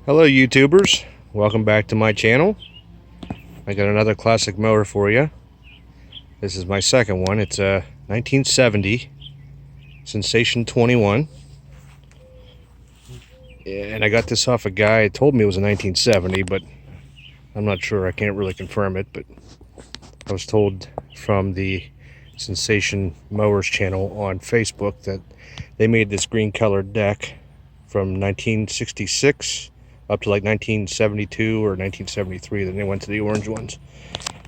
Hello YouTubers, welcome back to my channel. I got another classic mower for you. This is my second one. It's a 1970 Sensation 21. And I got this off a guy who told me it was a 1970, but I'm not sure. I can't really confirm it, but I was told from the Sensation Mowers channel on Facebook that they made this green colored deck from 1966 up to like 1972 or 1973, then they went to the orange ones.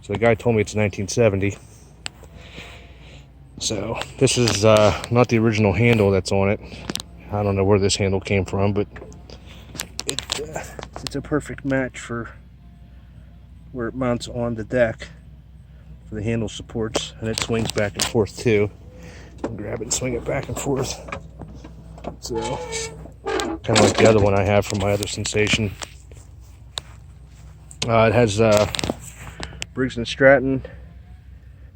So the guy told me it's 1970. So this is not the original handle that's on it. I don't know where this handle came from, but it's a perfect match for where it mounts on the deck for the handle supports, and it swings back and forth too. You can grab it and swing it back and forth. So kind of like the other one I have from my other Sensation. It has Briggs Stratton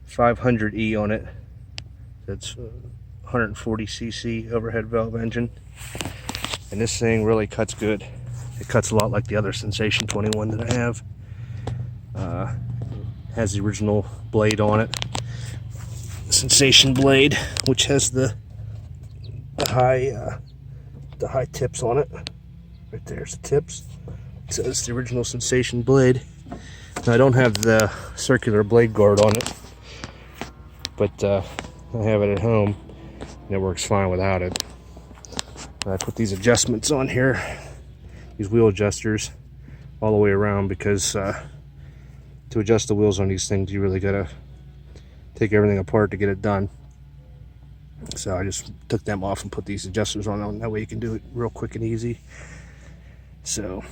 500E on it. That's 140cc overhead valve engine. And this thing really cuts good. It cuts a lot like the other Sensation 21 that I have. Has the original blade on it. Sensation blade, which has the high tips on it. Right there's the tips. So it's the original Sensation blade. Now, I don't have the circular blade guard on it, but I have it at home and it works fine without it. I put these adjustments on here, these wheel adjusters all the way around, because to adjust the wheels on these things you really gotta take everything apart to get it done. So I just took them off and put these adjusters on. That way you can do it real quick and easy. So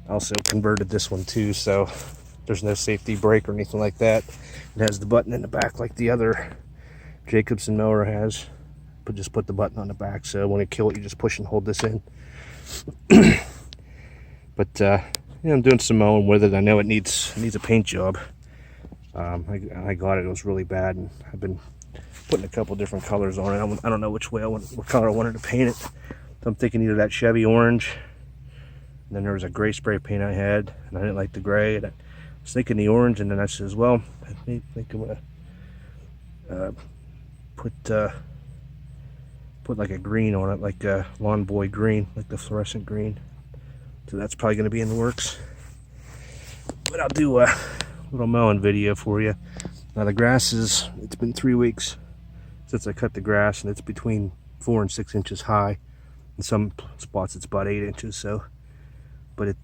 also converted this one too, so there's no safety brake or anything like that. It has the button in the back like the other Jacobsen mower has, but just put the button on the back, so when it kills it you just push and hold this in. But yeah, I'm doing some mowing with it. I know it needs a paint job. I got it. It was really bad, and I've been putting a couple different colors on it. I don't know which way what color I wanted to paint it. So I'm thinking either that Chevy orange, and then there was a gray spray paint I had, and I didn't like the gray. And I was thinking the orange, and then I says, well, I think I'm gonna put like a green on it, like a Lawn Boy green, like the fluorescent green. So that's probably gonna be in the works. But I'll do a little mowing video for you. Now the grass it's been 3 weeks since I cut the grass, and it's between 4 and 6 inches high. In some spots it's about 8 inches, so but it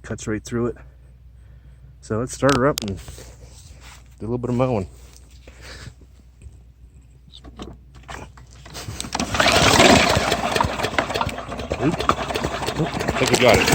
cuts right through it. So let's start her up and do a little bit of mowing. I think we got it.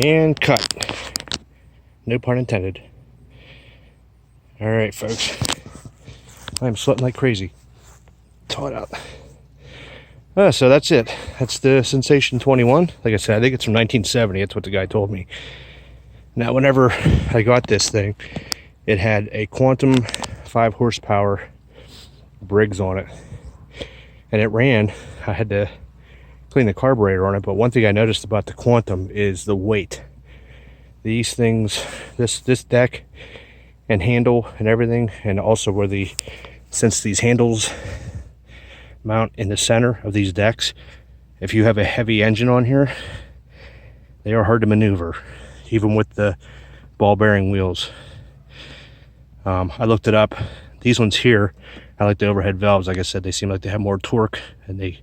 And cut. No pun intended. All right, folks. I'm sweating like crazy. Thaw it out. So that's it. That's the Sensation 21. Like I said, I think it's from 1970. That's what the guy told me. Now, whenever I got this thing, it had a Quantum 5 horsepower Briggs on it. And it ran. I had to clean the carburetor on it, but one thing I noticed about the Quantum is the weight. These things, this deck and handle and everything, and also where since these handles mount in the center of these decks, if you have a heavy engine on here, they are hard to maneuver, even with the ball bearing wheels. I looked it up. These ones here, I like the overhead valves. Like I said, they seem like they have more torque and they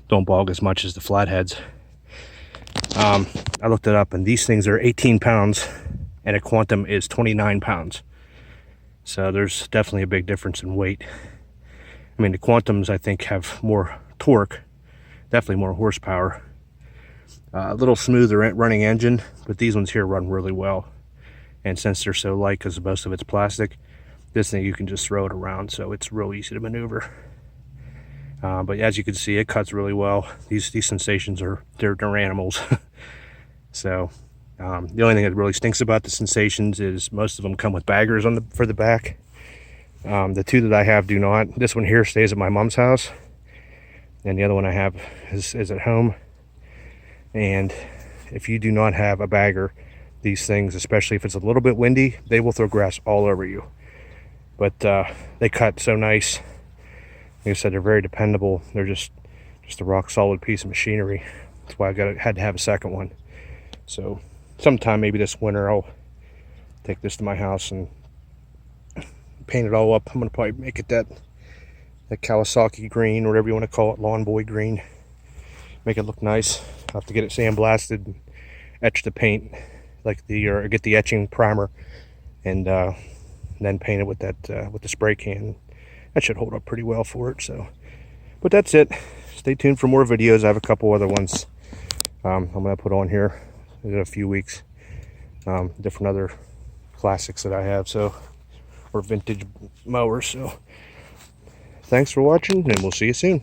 don't bog as much as the flatheads. I looked it up, and these things are 18 pounds and a Quantum is 29 pounds. So there's definitely a big difference in weight. I mean, the Quantums, I think, have more torque, definitely more horsepower. A little smoother running engine, but these ones here run really well. And since they're so light, because most of it's plastic, this thing you can just throw it around, so it's real easy to maneuver. But as you can see, it cuts really well. These Sensations they're animals. So the only thing that really stinks about the Sensations is most of them come with baggers for the back. The two that I have do not. This one here stays at my mom's house, and the other one I have is at home. And if you do not have a bagger, these things, especially if it's a little bit windy, they will throw grass all over you. But they cut so nice. Like I said, they're very dependable. They're just a rock solid piece of machinery. That's why I had to have a second one. So sometime maybe this winter I'll take this to my house and paint it all up. I'm gonna probably make it that Kawasaki green, or whatever you want to call it, lawn boy green. Make it look nice. I'll have to get it sandblasted and etch the paint, or get the etching primer, and then paint it with the spray can. That should hold up pretty well for it. So, but that's it. Stay tuned for more videos. I have a couple other ones I'm gonna put on here in a few weeks. Different other classics that I have, or vintage mowers. So thanks for watching, and we'll see you soon.